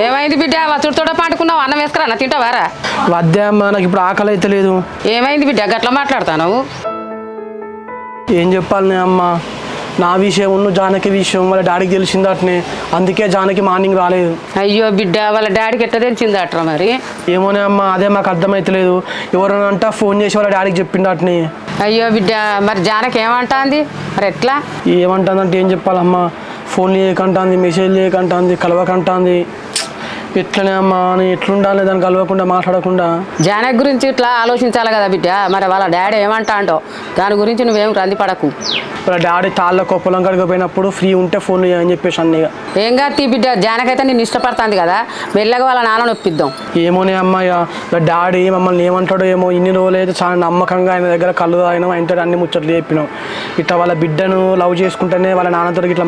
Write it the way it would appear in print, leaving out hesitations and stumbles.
ఏమైంది బిడ్డ వచ్చుడితో పండుకున్నావు అన్నం వేసుకురా తింటావారా వద్దే అమ్మ నాకు ఇప్పుడు ఆకలి అయితే లేదు ఏమైంది బిడ్డ గట్లా మాట్లాడతావు ఏం చెప్పాలి అమ్మ నా విషయం ఉన్న జానకి విషయం వాళ్ళ డాడీకి తెలిసింది అట్నే అందుకే జానకి మార్నింగ్ రాలేదు అయ్యో బిడ్డ వాళ్ళ డాడీకి ఎట్లా తెలిసింది అట్రా మరి ఏమోనే అమ్మ అదే మాకు అర్థమైతలేదు ఎవరైనా అంటా ఫోన్ చేసి వాళ్ళ డాడీకి చెప్పిండు అట్నే అయ్యో బిడ్డ మరి జానకి ఏమంటుంది మరి ఎట్లా ఏమంటుందంటే ఏం చెప్పాలమ్మా ఫోన్ చేయకంటుంది మెసేజ్ చేయకంటుంది కలవకంటుంది ఎట్లనే అమ్మా నేను ఎట్లుండాలి దాన్ని కలవకుండా మాట్లాడకుండా జానకి గురించి ఇట్లా ఆలోచించాలి కదా బిడ్డ మరి వాళ్ళ డాడీ ఏమంటా అంటో దాని గురించి నువ్వేం రంది పడకు వాళ్ళ డాడీ తాళ్ళకు పొలం కడిగి పోయినప్పుడు ఫ్రీ ఉంటే ఫోన్ చేయని చెప్పేసి అన్నయ్య ఏం కాదు బిడ్డ జానకి అయితే నేను ఇష్టపడుతుంది కదా మెల్లగా వాళ్ళ నాన్న నొప్పిద్దాం ఏమోనే అమ్మాయ డాడీ మమ్మల్ని ఏమంటాడో ఏమో ఇన్ని రోజులు అయితే చాలా నమ్మకంగా ఆయన దగ్గర కళ్ళు తాగినాం ఆయనతో అన్ని ముచ్చట్లు చెప్పినాం ఇట్లా వాళ్ళ బిడ్డను లవ్ చేసుకుంటేనే వాళ్ళ నాన్నతో ఇట్లా